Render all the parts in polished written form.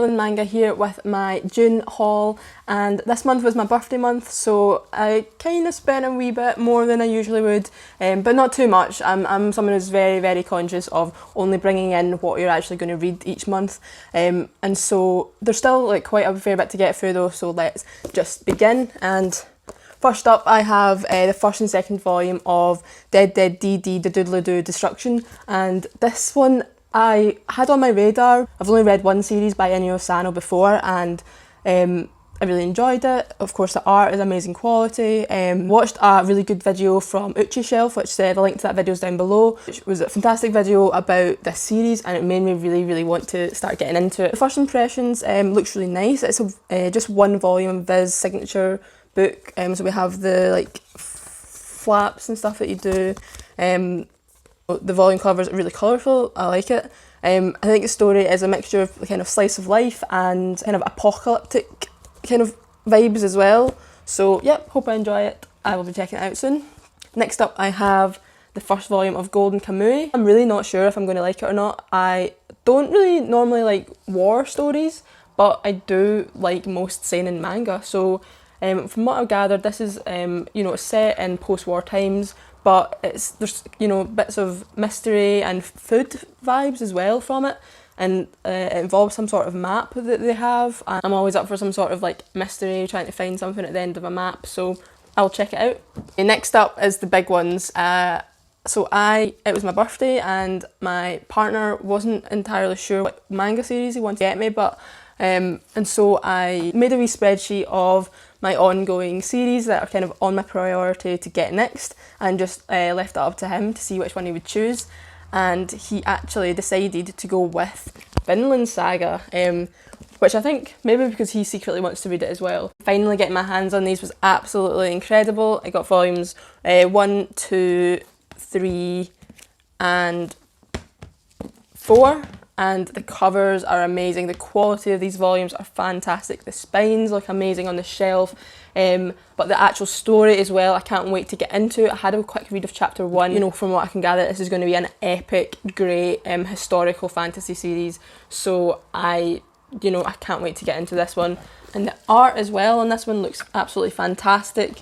Island Manga here with my June haul, and this month was my birthday month, so I kind of spent a wee bit more than I usually would, but not too much. I'm someone who's very, very conscious of only bringing in what you're actually going to read each month, and so there's still like quite a fair bit to get through though, so let's just begin. And first up I have the first and second volume of Dead Dead DD The Doodly Doo Destruction, and this one I had on my radar. I've only read one series by Inyo Asano before, and I really enjoyed it. Of course, the art is amazing quality. Watched a really good video from Uchi Shelf, which the link to that video is down below, which was a fantastic video about this series, and it made me really, really want to start getting into it. The first impressions looks really nice. It's just one volume of Viz's signature book, so we have the like flaps and stuff that you do. The volume cover is really colourful, I like it. I think the story is a mixture of kind of slice of life and kind of apocalyptic kind of vibes as well. So yeah, hope I enjoy it. I will be checking it out soon. Next up I have the first volume of Golden Kamui. I'm really not sure if I'm going to like it or not. I don't really normally like war stories, but I do like most seinen manga. So from what I've gathered, this is set in post-war times, but there's bits of mystery and food vibes as well from it, and it involves some sort of map that they have. And I'm always up for some sort of like mystery, trying to find something at the end of a map, so I'll check it out. Next up is the big ones. It was my birthday and my partner wasn't entirely sure what manga series he wanted to get me, but and so I made a wee spreadsheet of my ongoing series that are kind of on my priority to get next, and just left it up to him to see which one he would choose. And he actually decided to go with Vinland Saga, which I think maybe because he secretly wants to read it as well. Finally getting my hands on these was absolutely incredible. I got volumes 1, 2, 3 and 4. And the covers are amazing. The quality of these volumes are fantastic. The spines look amazing on the shelf, but the actual story as well, I can't wait to get into it. I had a quick read of chapter 1. From what I can gather, this is going to be an epic, great historical fantasy series. So I can't wait to get into this one. And the art as well on this one looks absolutely fantastic.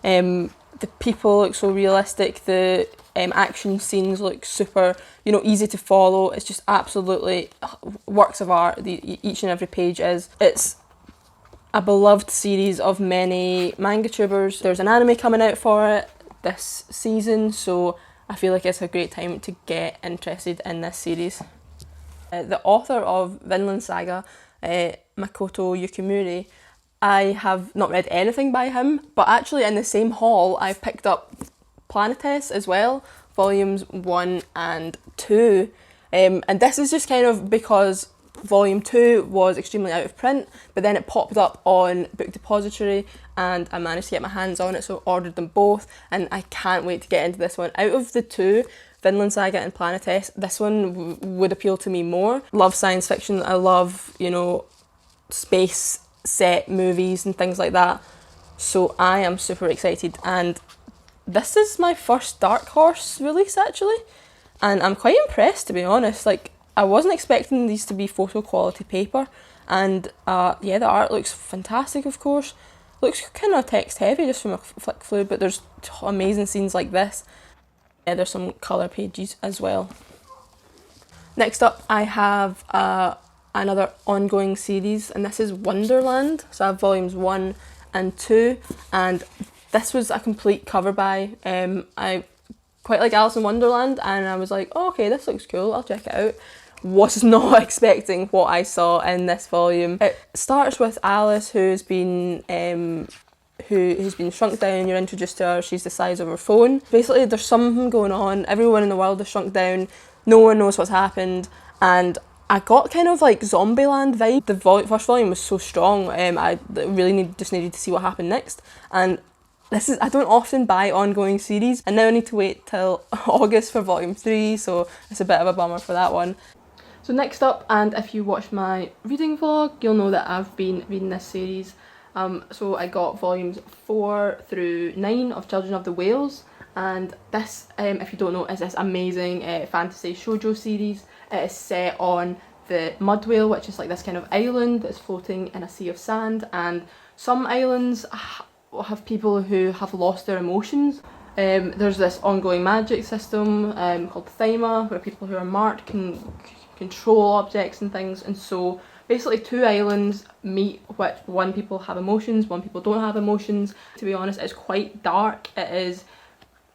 The people look so realistic. The action scenes look super, easy to follow. It's just absolutely works of art. Each and every page is. It's a beloved series of many manga tubers. There's an anime coming out for it this season, so I feel like it's a great time to get interested in this series. The author of Vinland Saga, Makoto Yukimura, I have not read anything by him, but actually in the same haul I've picked up Planetes as well, volumes 1 and 2, and this is just kind of because volume 2 was extremely out of print, but then it popped up on Book Depository and I managed to get my hands on it, so I ordered them both, and I can't wait to get into this one. Out of the two, Vinland Saga and Planetes, this one would appeal to me more. Love science fiction, I love space set movies and things like that, so I am super excited. And this is my first Dark Horse release actually, and I'm quite impressed, to be honest. Like, I wasn't expecting these to be photo quality paper, and the art looks fantastic, of course. Looks kind of text heavy just from a flick through, but there's amazing scenes like this. There's some colour pages as well. Next up I have another ongoing series, and this is Wonderland. So I have volumes 1 and 2, and this was a complete cover buy. I quite like Alice in Wonderland, and I was like, oh, okay, this looks cool, I'll check it out. Was not expecting what I saw in this volume. It starts with Alice, who's been shrunk down. You're introduced to her, she's the size of her phone. Basically there's something going on, everyone in the world is shrunk down, no one knows what's happened, and I got kind of like Zombieland vibe. The first volume was so strong, I really just needed to see what happened next. And I don't often buy ongoing series, and now I need to wait till August for volume 3, so it's a bit of a bummer for that one. So next up, and if you watch my reading vlog, you'll know that I've been reading this series. So I got volumes 4 through 9 of Children of the Whales, and this, if you don't know, is this amazing fantasy shoujo series. It is set on the mud whale, which is like this kind of island that's floating in a sea of sand, and some islands have people who have lost their emotions. There's this ongoing magic system called Thyma, where people who are marked can control objects and things, and so basically two islands meet, which one people have emotions, one people don't have emotions. To be honest, it's quite dark, it is,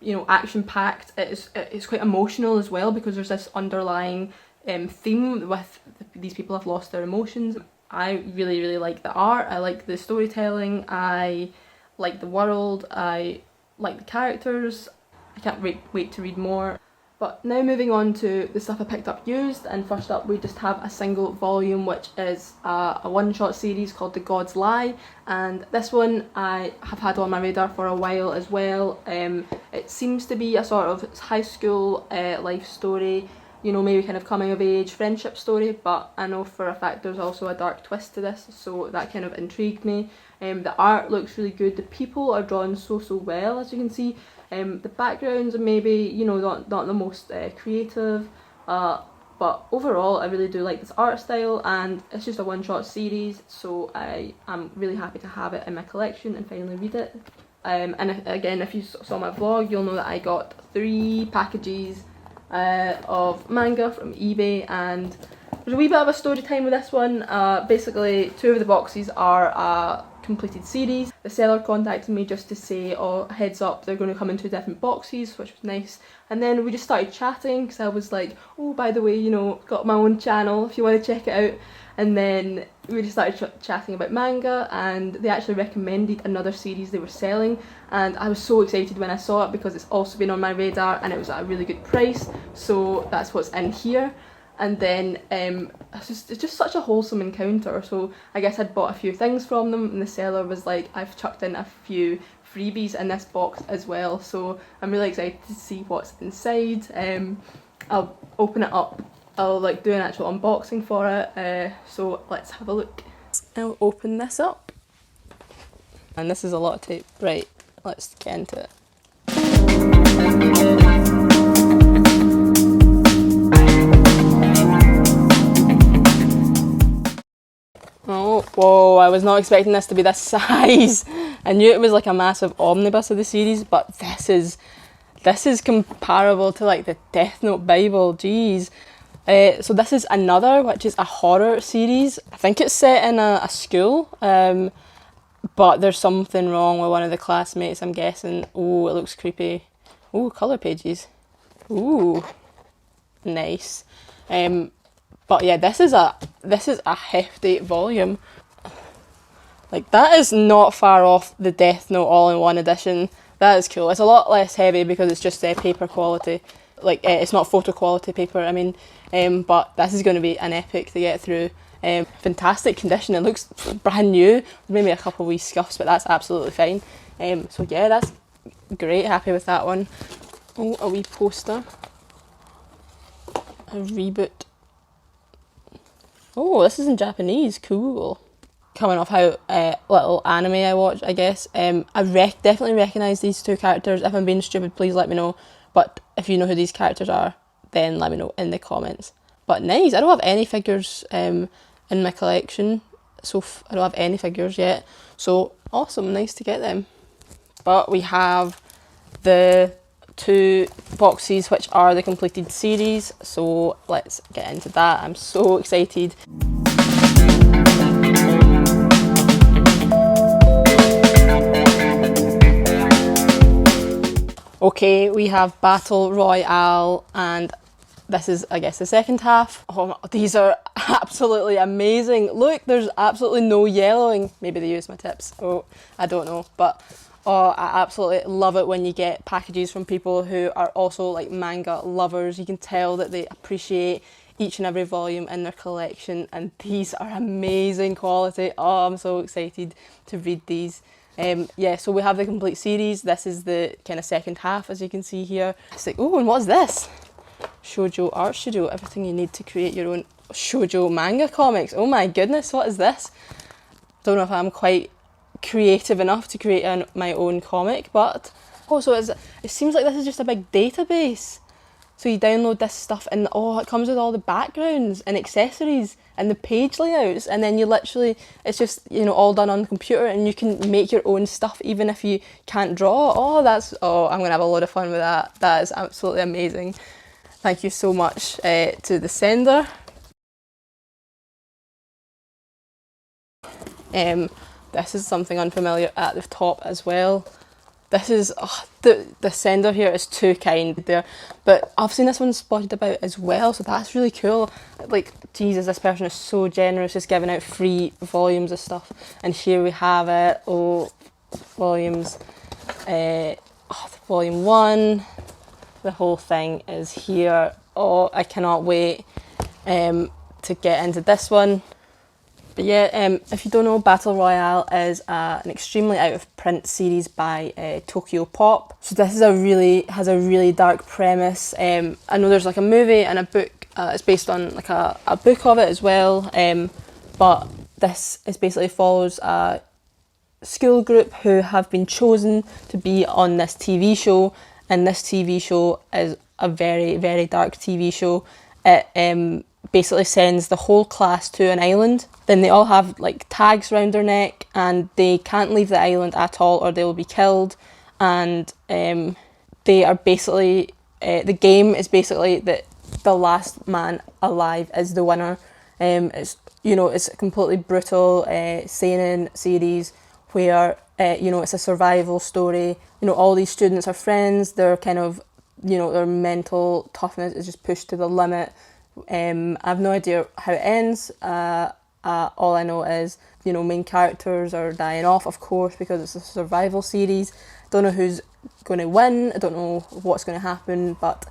you know, action-packed, it's quite emotional as well, because there's this underlying theme with these people have lost their emotions. I really, really like the art, I like the storytelling, I like the world, I like the characters. I can't wait to read more. But now moving on to the stuff I picked up used, and first up we just have a single volume, which is a one-shot series called The God's Lie, and this one I have had on my radar for a while as well. It seems to be a sort of high school life story, you know, maybe kind of coming of age friendship story, but I know for a fact there's also a dark twist to this, so that kind of intrigued me. The art looks really good, the people are drawn so well, as you can see. The backgrounds are maybe, you know, not the most creative, but overall I really do like this art style, and it's just a one-shot series, so I am really happy to have it in my collection and finally read it. And again, if you saw my vlog, you'll know that I got 3 packages of manga from eBay, and there's a wee bit of a story time with this one. Basically 2 of the boxes are a completed series. The seller contacted me just to say, oh, heads up, they're going to come in 2 different boxes, which was nice. And then we just started chatting, because I was like, oh, by the way, you know, got my own channel if you want to check it out. And then we just started chatting about manga, and they actually recommended another series they were selling, and I was so excited when I saw it because it's also been on my radar and it was at a really good price, so that's what's in here. And then it's just such a wholesome encounter, so I guess I'd bought a few things from them, and the seller was like, I've chucked in a few freebies in this box as well, so I'm really excited to see what's inside. I'll open it up, I'll like do an actual unboxing for it, so let's have a look. I'll open this up, and this is a lot of tape. Right, let's get into it. Oh, whoa, I was not expecting this to be this size. I knew it was like a massive omnibus of the series, but this is comparable to like the Death Note Bible, jeez. So this is another, which is a horror series. I think it's set in a school, but there's something wrong with one of the classmates, I'm guessing. Oh, it looks creepy. Oh, colour pages. Ooh, nice. But yeah, this is a hefty volume. Like, that is not far off the Death Note all-in-one edition. That is cool. It's a lot less heavy because it's just paper quality. Like, it's not photo quality paper, I mean. But this is going to be an epic to get through. Fantastic condition. It looks brand new. Maybe a couple of wee scuffs, but that's absolutely fine. So yeah, that's great. Happy with that one. Oh, a wee poster. A reboot. Oh, this is in Japanese. Cool. Coming off how little anime I watch, I guess. I definitely recognise these 2 characters. If I'm being stupid, please let me know. But if you know who these characters are, then let me know in the comments. But nice. I don't have any figures in my collection. So I don't have any figures yet. So awesome. Nice to get them. But we have the 2 boxes, which are the completed series, so let's get into that. I'm so excited. Okay, we have Battle Royale, and this is, I guess, the second half. Oh, these are absolutely amazing. Look, there's absolutely no yellowing. Maybe they used my tips. Oh, I don't know, but oh, I absolutely love it when you get packages from people who are also like manga lovers. You can tell that they appreciate each and every volume in their collection, and these are amazing quality. Oh, I'm so excited to read these. Yeah, so we have the complete series. This is the kind of second half, as you can see here. It's like, oh, and what's this? Shoujo Art Studio, everything you need to create your own shoujo manga comics. Oh my goodness, what is this? Don't know if I'm quite creative enough to create my own comic, but also it seems like this is just a big database. So you download this stuff and oh, it comes with all the backgrounds and accessories and the page layouts, and then you literally, it's just, you know, all done on the computer, and you can make your own stuff even if you can't draw. Oh, I'm gonna have a lot of fun with that. That is absolutely amazing. Thank you so much to the sender. This is something unfamiliar at the top as well. This is, the sender here is too kind there. But I've seen this one spotted about as well, so that's really cool. Like, Jesus, this person is so generous, just giving out free volumes of stuff. And here we have it, volumes, volume 1. The whole thing is here. Oh, I cannot wait to get into this one. But yeah, if you don't know, Battle Royale is an extremely out of print series by Tokyo Pop. So this is has a really dark premise. I know there's like a movie and a book. It's based on like a book of it as well. But this is basically follows a school group who have been chosen to be on this TV show, and this TV show is a very, very dark TV show. It basically sends the whole class to an island. Then they all have like tags around their neck, and they can't leave the island at all or they will be killed. And they are basically, the game is basically that the last man alive is the winner. It's, you know, it's a completely brutal seinen series where, you know, it's a survival story. You know, all these students are friends. They're kind of, you know, their mental toughness is just pushed to the limit. I have no idea how it ends. All I know is, you know, main characters are dying off, of course, because it's a survival series. Don't know who's going to win. I don't know what's going to happen, but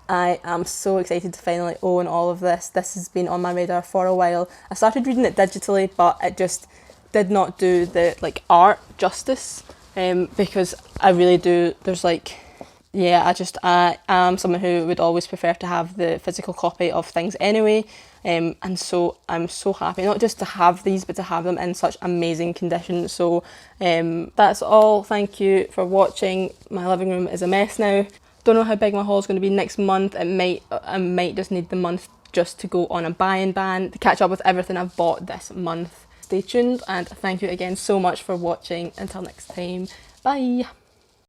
I am so excited to finally own all of this. This has been on my radar for a while. I started reading it digitally, but it just did not do the like art justice, because I really do. There's like, yeah, I am someone who would always prefer to have the physical copy of things anyway. And so I'm so happy not just to have these, but to have them in such amazing condition. So that's all. Thank you for watching. My living room is a mess now. Don't know how big my haul is going to be next month. I might just need the month just to go on a buy-in ban to catch up with everything I've bought this month. Stay tuned, and thank you again so much for watching. Until next time, bye.